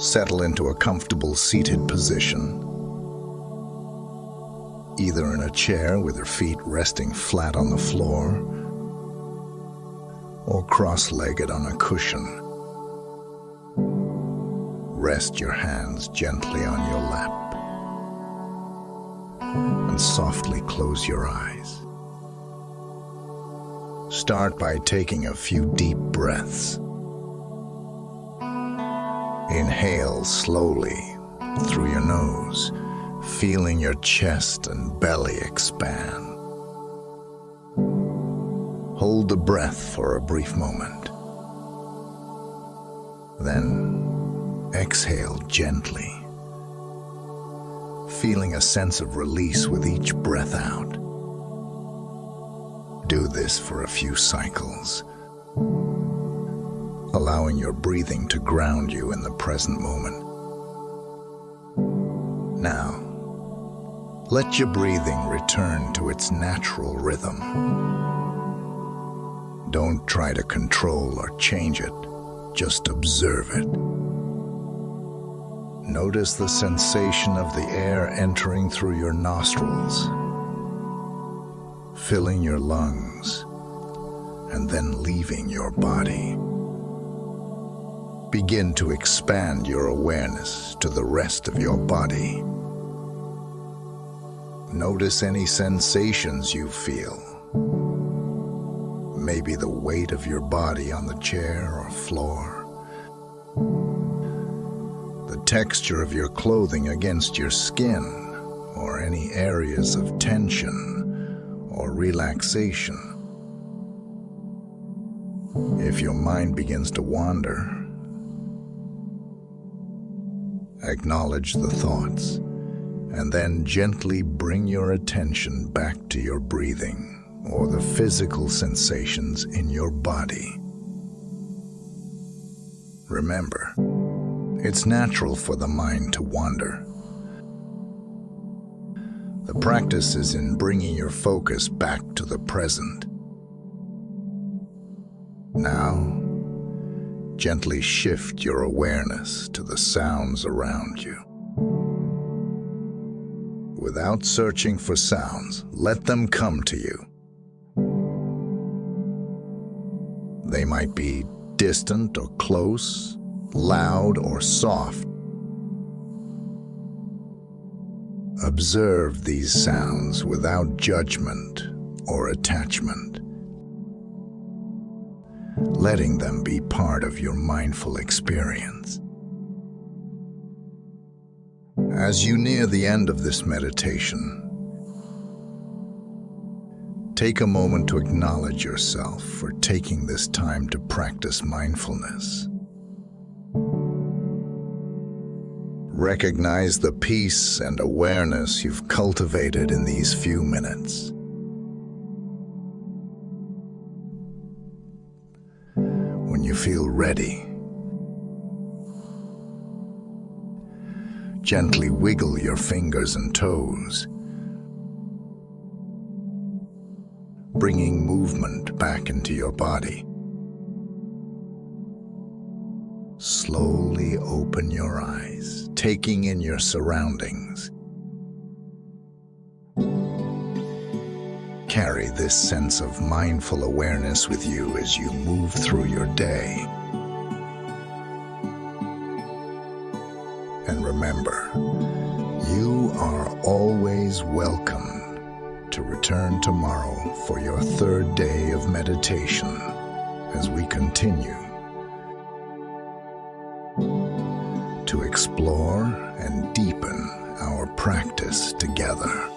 Settle into a comfortable seated position, either in a chair with your feet resting flat on the floor or cross-legged on a cushion. Rest your hands gently on your lap and softly close your eyes. Start by taking a few deep breaths. Inhale slowly through your nose, feeling your chest and belly expand. Hold the breath for a brief moment. Then exhale gently, feeling a sense of release with each breath out. Do this for a few cycles, allowing your breathing to ground you in the present moment. Now, let your breathing return to its natural rhythm. Don't try to control or change it, just observe it. Notice the sensation of the air entering through your nostrils, filling your lungs, and then leaving your body. Begin to expand your awareness to the rest of your body. Notice any sensations you feel. Maybe the weight of your body on the chair or floor, the texture of your clothing against your skin, or any areas of tension or relaxation. If your mind begins to wander, acknowledge the thoughts, and then gently bring your attention back to your breathing or the physical sensations in your body. Remember, it's natural for the mind to wander. The practice is in bringing your focus back to the present. Now, gently shift your awareness to the sounds around you. Without searching for sounds, let them come to you. They might be distant or close, loud or soft. Observe these sounds without judgment or attachment, letting them be part of your mindful experience. As you near the end of this meditation, take a moment to acknowledge yourself for taking this time to practice mindfulness. Recognize the peace and awareness you've cultivated in these few minutes. When you feel ready, gently wiggle your fingers and toes, bringing movement back into your body. Slowly open your eyes, taking in your surroundings. Carry this sense of mindful awareness with you as you move through your day. And remember, you are always welcome to return tomorrow for your third day of meditation as we continue to explore and deepen our practice together.